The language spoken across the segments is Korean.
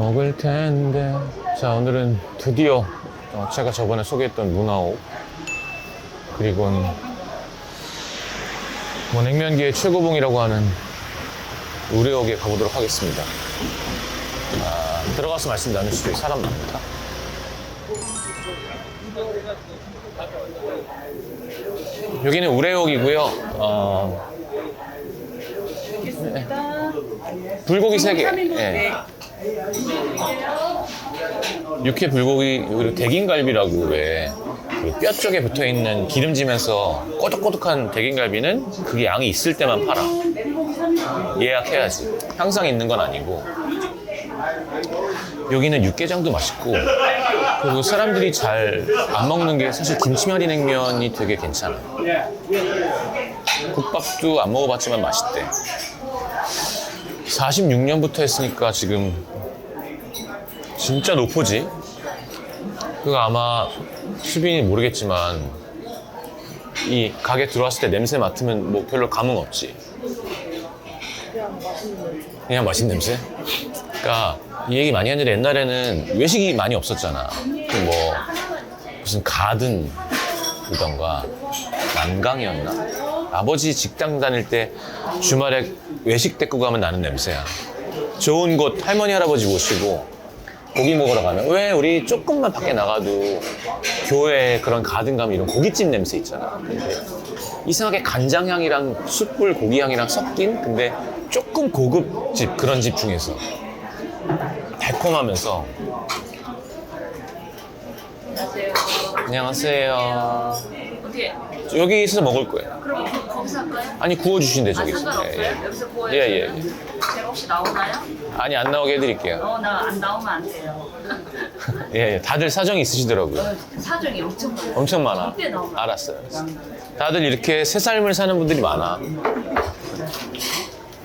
먹을 텐데. 자, 오늘은 드디어 제가 저번에 소개했던 문화옥, 그리고 뭐 냉면계의 최고봉이라고 하는 우레옥에 가보도록 하겠습니다. 들어가서 말씀 나눌 수도 있고 사람 많다. 여기는 우레옥이고요. 네. 불고기 3개. 네. 육회 불고기, 그리고 대긴갈비라고 왜 뼈 쪽에 붙어있는 기름지면서 꼬득꼬득한 대긴갈비는 그게 양이 있을 때만 팔아. 예약해야지. 항상 있는 건 아니고. 여기는 육개장도 맛있고, 그리고 사람들이 잘 안 먹는 게 사실 김치말이 냉면이 되게 괜찮아. 국밥도 안 먹어봤지만 맛있대. 46년부터 했으니까 지금 진짜 노포지. 그거 아마 수빈이 모르겠지만 이 가게 들어왔을 때 냄새 맡으면 뭐 별로 감흥 없지. 그냥 맛있는 냄새? 그러니까 이 얘기 많이 하는데 옛날에는 외식이 많이 없었잖아. 뭐 무슨 가든이던가 남강이었나? 아버지 직장 다닐 때 주말에 외식 데리고 가면 나는 냄새야. 좋은 곳 할머니 할아버지 모시고 고기 먹으러 가면, 왜 우리 조금만 밖에 나가도 교회 그런 가든 가면 이런 고깃집 냄새 있잖아. 근데 이상하게 간장향이랑 숯불 고기향이랑 섞인, 근데 조금 고급집, 그런 집 중에서 달콤하면서. 안녕하세요. 어떻게? 여기서 먹을 거예요. 그럼 거기서 할까요? 아니, 구워주신대 저기서. 상관없어요? 여기서 구워요? 예. 제가 혹시 나오나요? 아니, 안 나오게 해드릴게요. 나 안 나오면 안 돼요. 예. 다들 사정이 있으시더라고요. 사정이 엄청 많아요. 엄청 많아. 그때 나오나? 알았어요. 다들 이렇게 새 삶을 사는 분들이 많아.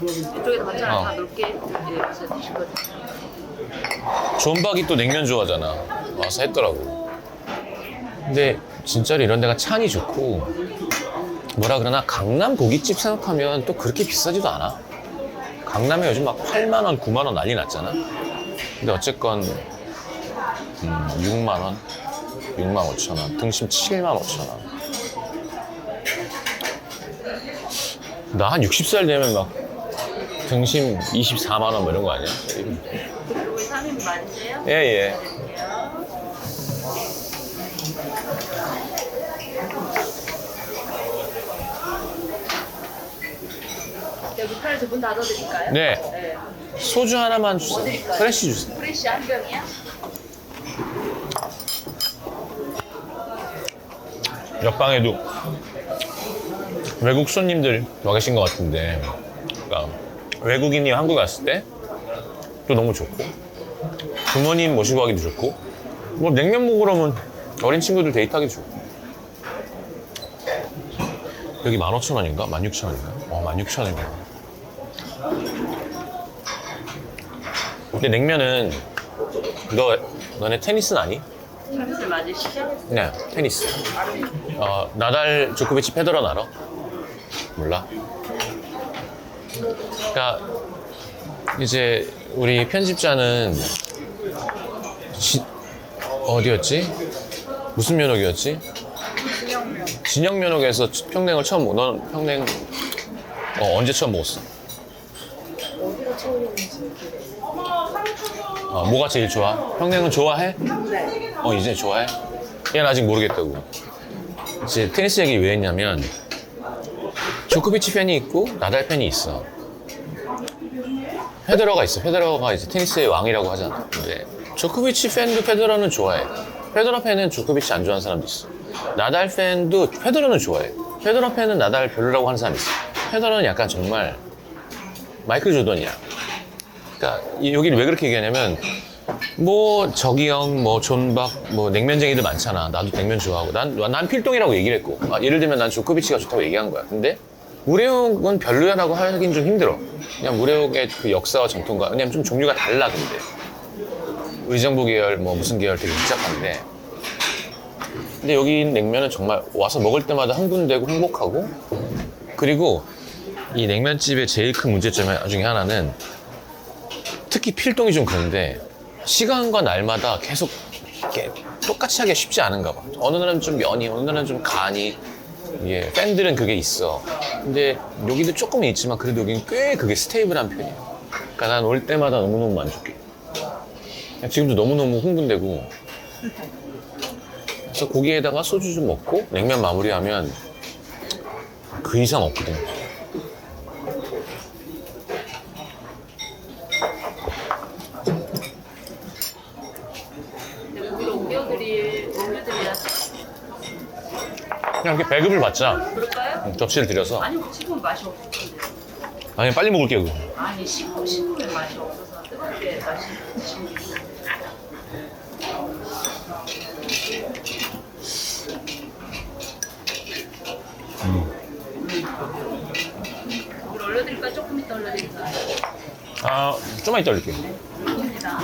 이쪽에다 반찬을 다 놓을게. 예, 와서 드실 거죠. 존박이 또 냉면 좋아하잖아. 와서 했더라고. 근데 진짜로 이런 데가 찬이 좋고, 뭐라 그러나 강남 고깃집 생각하면 또 그렇게 비싸지도 않아. 강남에 요즘 막 8만 원, 9만 원 난리 났잖아. 근데 어쨌건 6만 원, 6만 5천 원, 등심 7만 5천 원. 나 한 60살 되면 막 등심 24만 원 뭐 이런 거 아니야? 그리고 3인 맞으세요? 예. 여기 칼 두 분 다 넣어드릴까요? 네. 소주 하나만 뭐 주세요. 드릴까요? 프레쉬 주세요. 프레쉬 한 병이야? 옆방에도 외국 손님들 와 계신 것 같은데, 그러니까 외국인이 한국 왔을 때 또 너무 좋고, 부모님 모시고 가기도 좋고, 뭐 냉면 먹으러 오면 어린 친구들 데이트하기도 좋고. 여기 15,000원인가? 16,000원인가? 16,000원인가? 근데 냉면은 너네 테니스는 아니? 테니스 맞으시죠? 네, 테니스. 나달 조코비치 페더러 알아? 몰라? 그러니까 이제 우리 편집자는 어디였지? 무슨 면허기였지? 진영 면허기에서 평냉을 처음 먹어. 넌 평냉 언제 처음 먹었어? 어디가 처음인지 뭐가 제일 좋아? 평냉은 좋아해? 네. 이제 좋아해? 얘는 아직 모르겠다고. 이제 테니스 얘기 왜 했냐면, 조코비치 팬이 있고 나달 팬이 있어. 페더러가 있어. 페더러가 이제 테니스의 왕이라고 하잖아. 근데 조코비치 팬도 페더러는 좋아해. 페더러 팬은 조코비치 안 좋아하는 사람도 있어. 나달 팬도 페더러는 좋아해. 페더러 팬은 나달 별로라고 하는 사람이 있어. 페더러는 약간 정말 마이클 조던이야. 그러니까 여기를 왜 그렇게 얘기하냐면, 뭐 저기형, 뭐 존박, 뭐 냉면쟁이들 많잖아. 나도 냉면 좋아하고, 난 필동이라고 얘기를 했고, 예를 들면 난 조코비치가 좋다고 얘기한 거야. 근데 우레옥은 별로야라고 하긴 좀 힘들어. 그냥 우레옥의 그 역사와 전통과, 왜냐면 좀 종류가 달라. 근데 의정부 계열, 뭐 무슨 계열 되게 복잡한데, 근데 여기 냉면은 정말 와서 먹을 때마다 흥분되고 행복하고, 그리고 이 냉면집의 제일 큰 문제점 중에 하나는, 특히 필동이 좀 그런데, 시간과 날마다 계속 이렇게 똑같이 하기가 쉽지 않은가 봐. 어느 날은 좀 면이, 어느 날은 좀 간이. 예, 팬들은 그게 있어. 근데 여기도 조금은 있지만 그래도 여기는 꽤 그게 스테이블한 편이야. 그러니까 난 올 때마다 너무너무 만족해. 지금도 너무너무 흥분되고. 그래서 고기에다가 소주 좀 먹고 냉면 마무리하면 그 이상 없거든. 근데 고기를 옮겨드려야 그냥 이렇게 배급을 받자. 그럴까요? 접시를 들여서. 아니, 식으면 맛이 없을 건데. 아니, 빨리 먹을게요, 그거. 아니, 식으면 맛이 없어서 뜨겁게 맛이 드시면 물 올려드릴까? 조금 이따 올려드릴까? 아, 좀만 이따 올릴게요. 됩니다.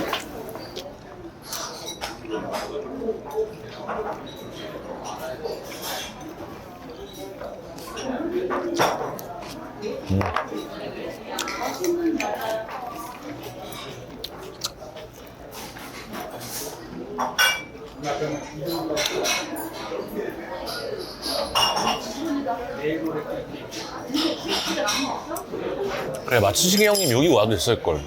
그래, 마츠시게 형님 여기 와도 됐을걸.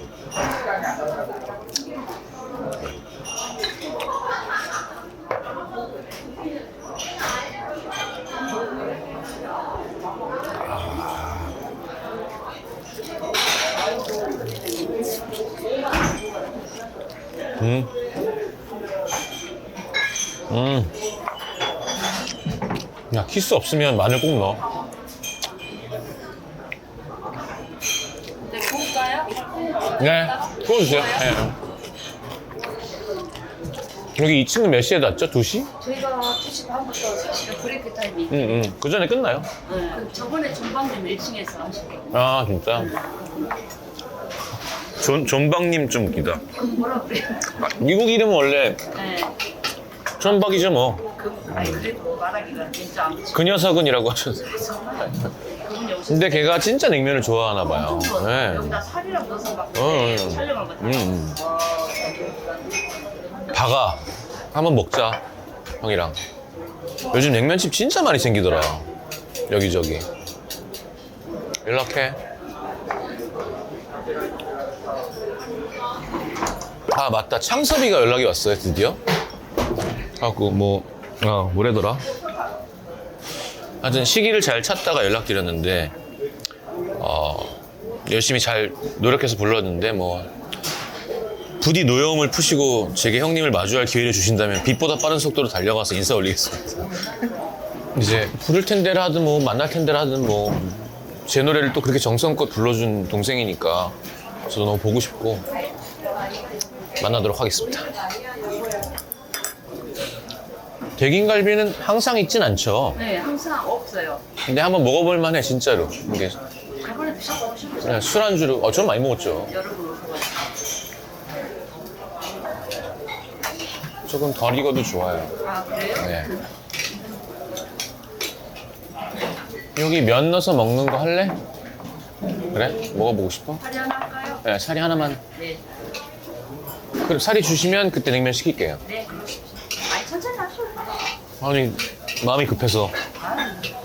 야, 키스 없으면 마늘 꼭 넣어. 네, 구울까요? 네, 구워주세요. 네. 여기 2층은 몇 시에 닫죠? 2시? 저희가 2시 반부터 3시간 브레이크 타임이 그 전에 끝나요? 네. 저번에 전방님 1층에서 하셨고 아, 진짜? 존박님 좀 웃기다. 뭐라 그래요? 아, 미국 이름은 원래 네. 존박이죠, 뭐. 아니 그래도 말하기가 진짜 안 좋지. 그 녀석은이라고 하셨어요. 그분이 오셨어요. 근데 걔가 진짜 냉면을 좋아하나 봐요. 네. 여기다 살이랑 넣어서 막 촬영을 막 다가 한번 먹자, 형이랑. 요즘 냉면집 진짜 많이 생기더라. 여기저기. 연락해. 아, 맞다. 창섭이가 연락이 왔어요, 드디어. 하고 뭐래더라? 하여튼 시기를 잘 찾다가 연락드렸는데, 열심히 잘 노력해서 불렀는데, 부디 노여움을 푸시고 제게 형님을 마주할 기회를 주신다면 빛보다 빠른 속도로 달려가서 인사 올리겠습니다. 이제 부를 텐데라 하든 만날 텐데라 하든 제 노래를 또 그렇게 정성껏 불러준 동생이니까 저도 너무 보고 싶고 만나도록 하겠습니다. 대긴갈비는 항상 있진 않죠. 네, 항상 없어요. 근데 한번 먹어볼 만해, 진짜로. 이게 저번에 드셔보시면 그냥 술안주로, 전 많이 먹었죠. 여러분 오셔가지고. 조금 덜 익어도 좋아요. 아, 그래요? 네. 여기 면 넣어서 먹는 거 할래? 그래? 먹어보고 싶어? 살이 하나 할까요? 네, 사리 하나만. 네. 그럼 사리 주시면 그때 냉면 시킬게요. 네, 그러십시오. 아니, 천천히 하셔도 아니, 마음이 급해서.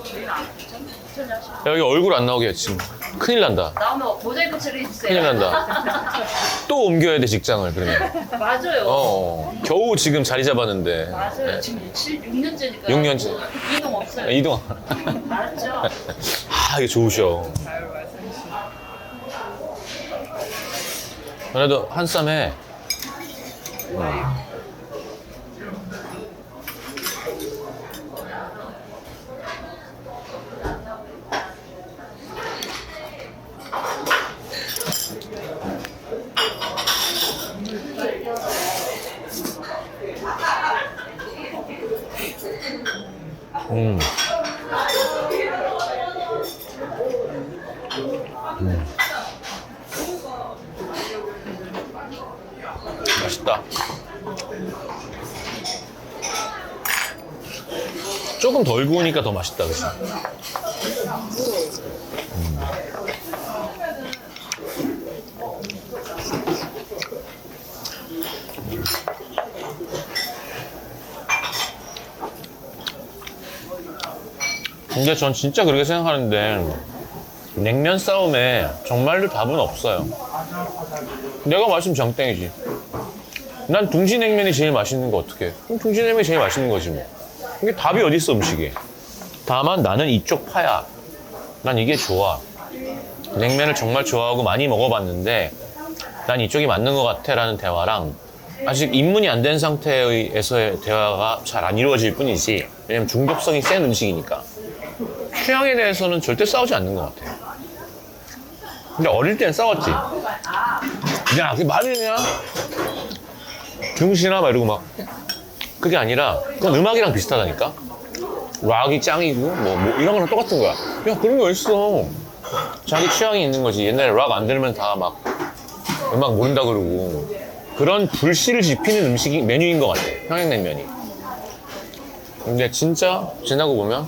저희는 안 괜찮아요. 천천히 하셔도 야, 여기 얼굴 안 나오게 지금. 큰일 난다. 나오면 모자이크 처리해주세요. 큰일 난다. 또 옮겨야 돼, 직장을, 그러면. 맞아요. 겨우 지금 자리 잡았는데. 맞아요. 네. 지금 6년째니까. 6년째. 이동 없어요. 이동. 알았죠? 아, 이게 좋으셔. 그래도 한쌈 해. 맛있다. 조금 덜 구우니까 더 맛있다, 그치? 근데 전 진짜 그렇게 생각하는데 냉면 싸움에 정말로 답은 없어요. 내가 마시면 장땡이지. 난 둥지냉면이 제일 맛있는 거 어떡해. 그럼 둥지냉면이 제일 맛있는 거지 뭐. 이게 답이 어디 있어 음식에. 다만 나는 이쪽 파야. 난 이게 좋아. 냉면을 정말 좋아하고 많이 먹어봤는데 난 이쪽이 맞는 것 같아 라는 대화랑 아직 입문이 안 된 상태에서의 대화가 잘 안 이루어질 뿐이지. 왜냐면 중독성이 센 음식이니까. 취향에 대해서는 절대 싸우지 않는 것 같아. 근데 어릴 땐 싸웠지. 야, 그게 말이냐? 중신아? 막 이러고 막. 그게 아니라, 그건 음악이랑 비슷하다니까? 락이 짱이고, 뭐 이런 거랑 똑같은 거야. 야, 그런 거 있어. 자기 취향이 있는 거지. 옛날에 락 안 들으면 다 막, 음악 모른다 그러고. 그런 불씨를 지피는 음식이, 메뉴인 것 같아. 평양냉면이. 근데 진짜, 지나고 보면,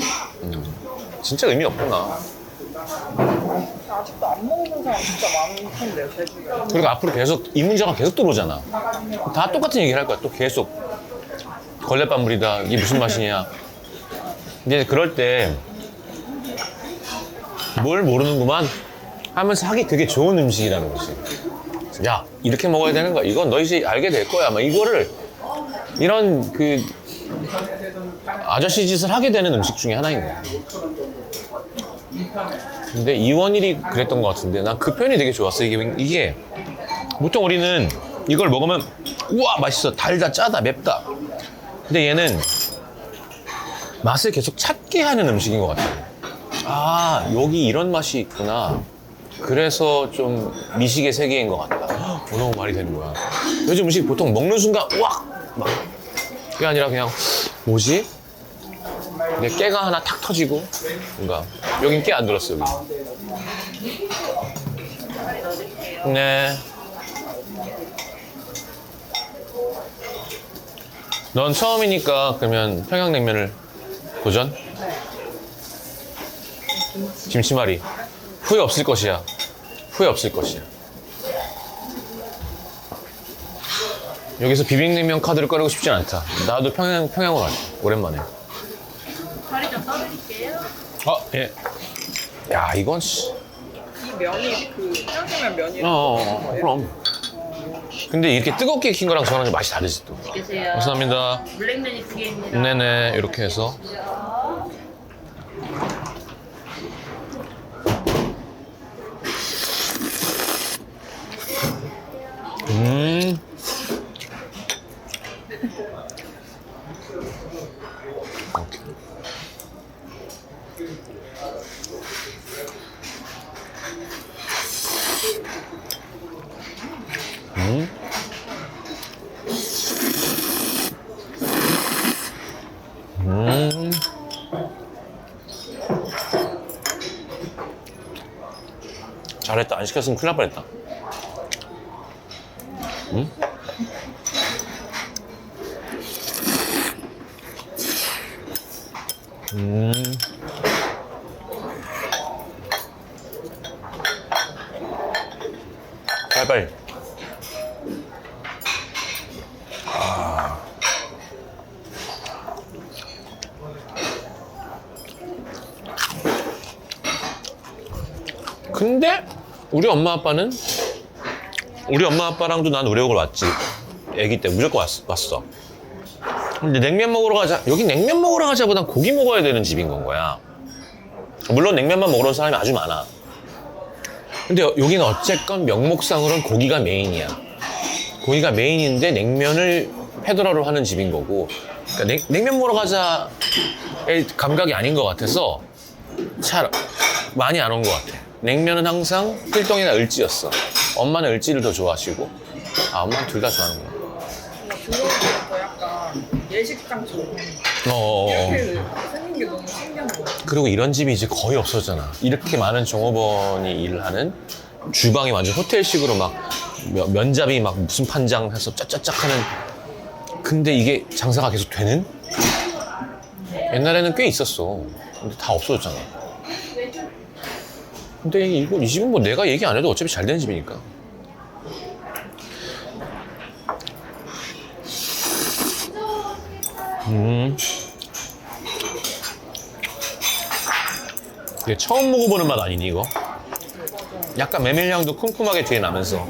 진짜 의미 없구나. 아직도 안 먹어본 사람 진짜 많던데요, 제주에. 그리고 앞으로 계속 이 문제가 계속 들어오잖아. 다 똑같은 얘기를 할 거야. 또 계속 걸레밥물이다. 이게 무슨 맛이냐. 근데 그럴 때 뭘 모르는구만 하면서 하기 되게 좋은 음식이라는 거지. 야, 이렇게 먹어야 되는 거야. 이건 너 이제 알게 될 거야. 막 이거를 이런 그 아저씨 짓을 하게 되는 음식 중에 하나인 거야. 근데 이원일이 그랬던 것 같은데 난 그 표현이 되게 좋았어. 이게 보통 우리는 이걸 먹으면 우와 맛있어, 달다, 짜다, 맵다. 근데 얘는 맛을 계속 찾게 하는 음식인 것 같아. 아, 여기 이런 맛이 있구나. 그래서 좀 미식의 세계인 것 같다. 너무 말이 되는 거야. 요즘 음식 보통 먹는 순간 우와 막 그게 아니라 그냥 뭐지? 근데 깨가 하나 탁 터지고 뭔가 여긴 깨 안 들었어 여기. 네. 넌 처음이니까 그러면 평양냉면을 도전? 김치말이 후회 없을 것이야. 후회 없을 것이야. 여기서 비빔냉면 카드를 꺼내고 싶진 않다. 나도 평양으로 가자. 오랜만에. 다리 좀 떠드릴게요. 예. 야, 이건 씨. 이 면이 그 평양냉면 면이랑 그럼. 근데 이렇게 뜨겁게 익힌 거랑 저랑 맛이 다르지 또. 계세요. 감사합니다. 물냉면이 2개입니다. 네네, 이렇게 해서. 잘했다. 안 시켰으면 큰일 날 뻔했다. 응? 빨리빨리. 근데 우리 엄마 아빠랑도 난 우려곡을 왔지. 애기 때 무조건 왔어. 근데 냉면 먹으러 가자. 여기 냉면 먹으러 가자보단 고기 먹어야 되는 집인 건 거야. 물론 냉면만 먹으러 온 사람이 아주 많아. 근데 여기는 어쨌건 명목상으로는 고기가 메인이야. 고기가 메인인데 냉면을 페더러로 하는 집인 거고. 그러니까 냉면 먹으러 가자의 감각이 아닌 것 같아서 잘 많이 안 온 것 같아. 냉면은 항상 필동이나 을지였어. 엄마는 을지를 더 좋아하시고, 엄마는 둘 다 좋아하는 거야. 중국에서 약간 예식장처럼 이렇게 생긴 게 너무 신기한 거 같아요. 그리고 이런 집이 이제 거의 없어졌잖아. 이렇게 많은 종업원이 일을 하는 주방이 완전 호텔식으로 막 면잡이 막 무슨 판장 해서 짜짜짝 하는. 근데 이게 장사가 계속 되는? 옛날에는 꽤 있었어. 근데 다 없어졌잖아. 근데 이 집은 뭐 내가 얘기 안 해도 어차피 잘 되는 집이니까. 이게 처음 먹어보는 맛 아니니 이거? 약간 메밀향도 쿰쿰하게 뒤에 나면서.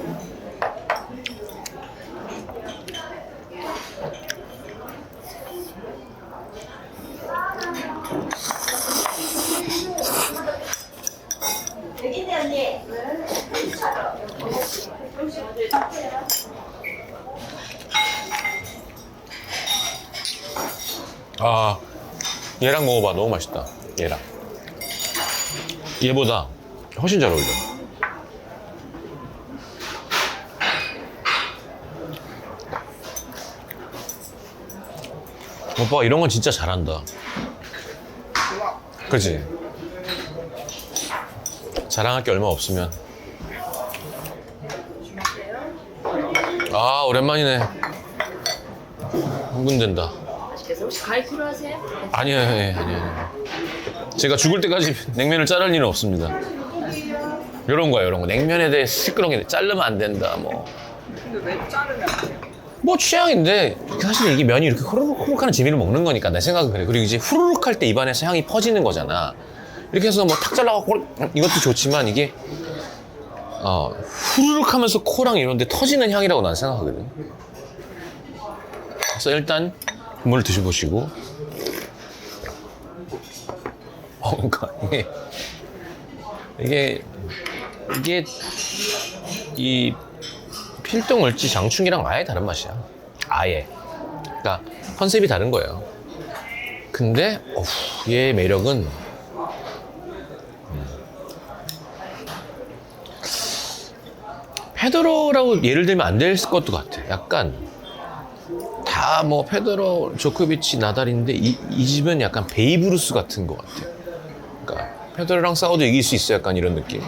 아, 얘랑 먹어봐. 너무 맛있다. 얘랑. 얘보다 훨씬 잘 어울려. 오빠가 이런 건 진짜 잘한다. 그치? 자랑할 게 얼마 없으면. 아, 오랜만이네. 흥분된다. 그래서 혹시 과일 필요하세요? 아니에요, 아니에요. 제가 죽을 때까지 냉면을 자를 일은 없습니다. 이런 거야, 이런 거. 냉면에 대해 시끄러운 자르면 안 된다, 뭐. 근데 왜 자르면 안 돼요? 뭐 취향인데 사실 이게 면이 이렇게 후루룩 하는 재미를 먹는 거니까 내 생각은 그래. 그리고 이제 후루룩 할 때 입안에서 향이 퍼지는 거잖아. 이렇게 해서 뭐 탁 잘라갖고 이것도 좋지만 이게 후루룩 하면서 코랑 이런 데 터지는 향이라고 난 생각하거든. 그래서 일단 국물을 드셔보시고 그러니까 이게 이 필동을지 장충이랑 아예 다른 맛이야. 아예. 그러니까 컨셉이 다른 거예요. 근데 얘의 매력은 페더러라고 예를 들면 안 될 것도 같아. 약간 다 뭐 페더러, 조코비치, 나달인데 이 집은 약간 베이브루스 같은 것 같아. 그러니까 페더러랑 싸워도 이길 수 있어. 약간 이런 느낌.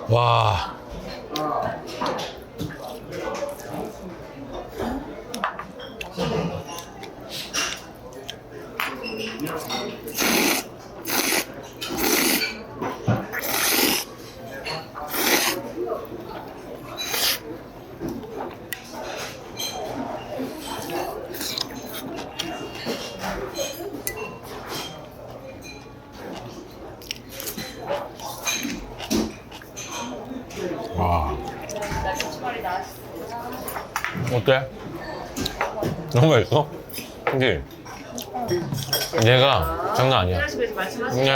와. 와. 어때? 너무 맛있어? 그치? 얘가 장난 아니야. 편하시면서 말씀하세요. 네.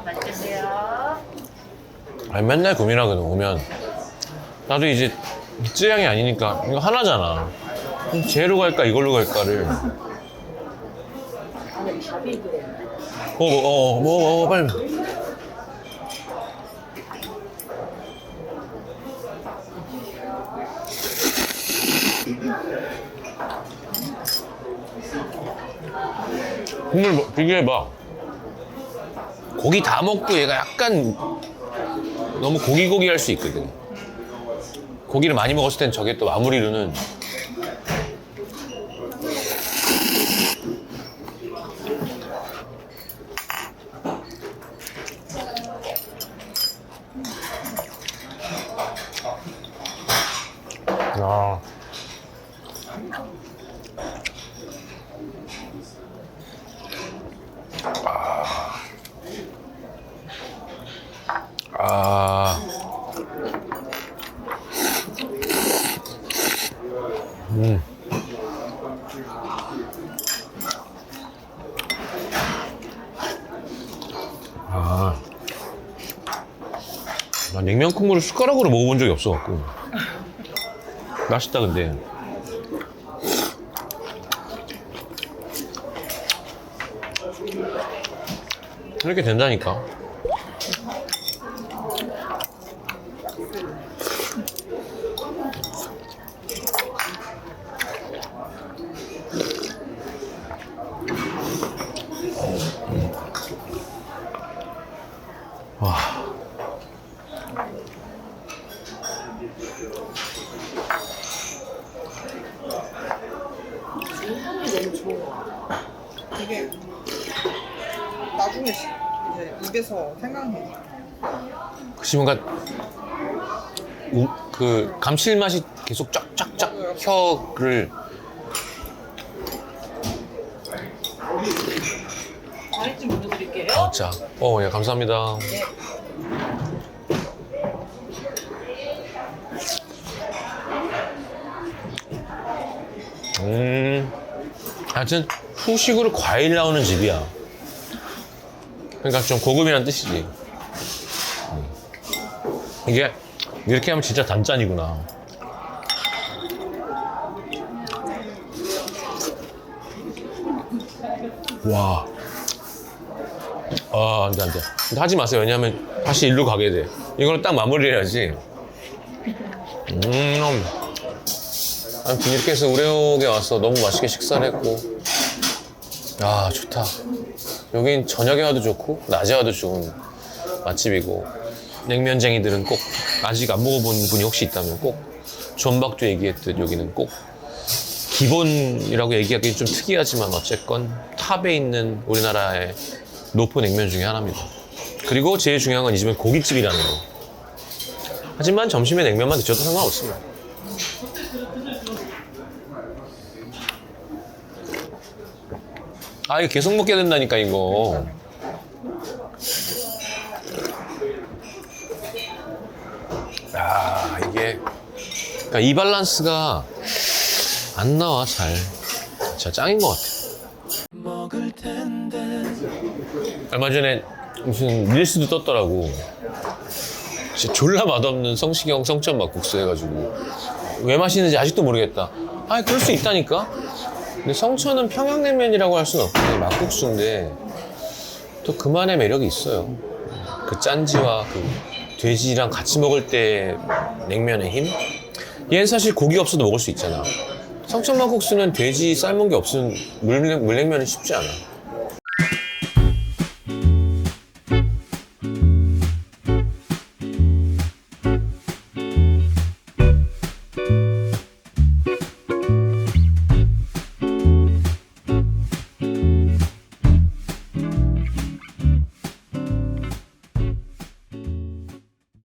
맛있게 드세요. 아니, 맨날 고민하거든, 오면. 나도 이제 쯔양이 아니니까 이거 하나잖아. 그럼 쟤로 갈까, 이걸로 갈까를. 밥이 그래. 빨리. 국물 비교해봐. 고기 다 먹고 얘가 약간 너무 고기고기 할 수 있거든. 고기를 많이 먹었을 땐 저게 또 마무리로는 야. 아. 아. 나 냉면 국물을 숟가락으로 먹어본 적이 없어갖고. 맛있다, 근데. 이렇게 된다니까. 좋은 것 같아. 되게 나중에 이제 입에서 생각해. 혹시 뭔가 그 감칠맛이 계속 쫙쫙쫙 혀를 아이찜 보내드릴게요. 자, 예, 감사합니다. 하여튼 후식으로 과일 나오는 집이야. 그러니까 좀 고급이란 뜻이지. 이게 이렇게 하면 진짜 단짠이구나. 와. 안 돼, 안 돼. 근데 하지 마세요. 왜냐면 다시 일로 가게 돼. 이걸로 딱 마무리를 해야지. 아무튼 이렇게 해서 우레옥에 와서 너무 맛있게 식사를 했고. 아, 좋다. 여긴 저녁에 와도 좋고, 낮에 와도 좋은 맛집이고. 냉면쟁이들은 꼭, 아직 안 먹어본 분이 혹시 있다면 꼭, 존박도 얘기했듯 여기는 꼭, 기본이라고 얘기하기 좀 특이하지만 어쨌건 탑에 있는 우리나라의 노포 냉면 중에 하나입니다. 그리고 제일 중요한 건 이 집은 고깃집이라는 거. 하지만 점심에 냉면만 드셔도 상관없습니다. 이거 계속 먹게 된다니까, 이거. 이게. 그러니까 이 밸런스가 안 나와, 잘. 진짜 짱인 것 같아. 얼마 전에 무슨 릴스도 떴더라고. 진짜 졸라 맛없는 성시경 성천 막국수 해가지고. 왜 맛있는지 아직도 모르겠다. 그럴 수 있다니까? 근데 성천은 평양냉면이라고 할 수는 없고 막국수인데 또 그만의 매력이 있어요. 그 짠지와 그 돼지랑 같이 먹을 때 냉면의 힘? 얘는 사실 고기 없어도 먹을 수 있잖아. 성천 막국수는 돼지 삶은 게 없으면 물냉면은 쉽지 않아.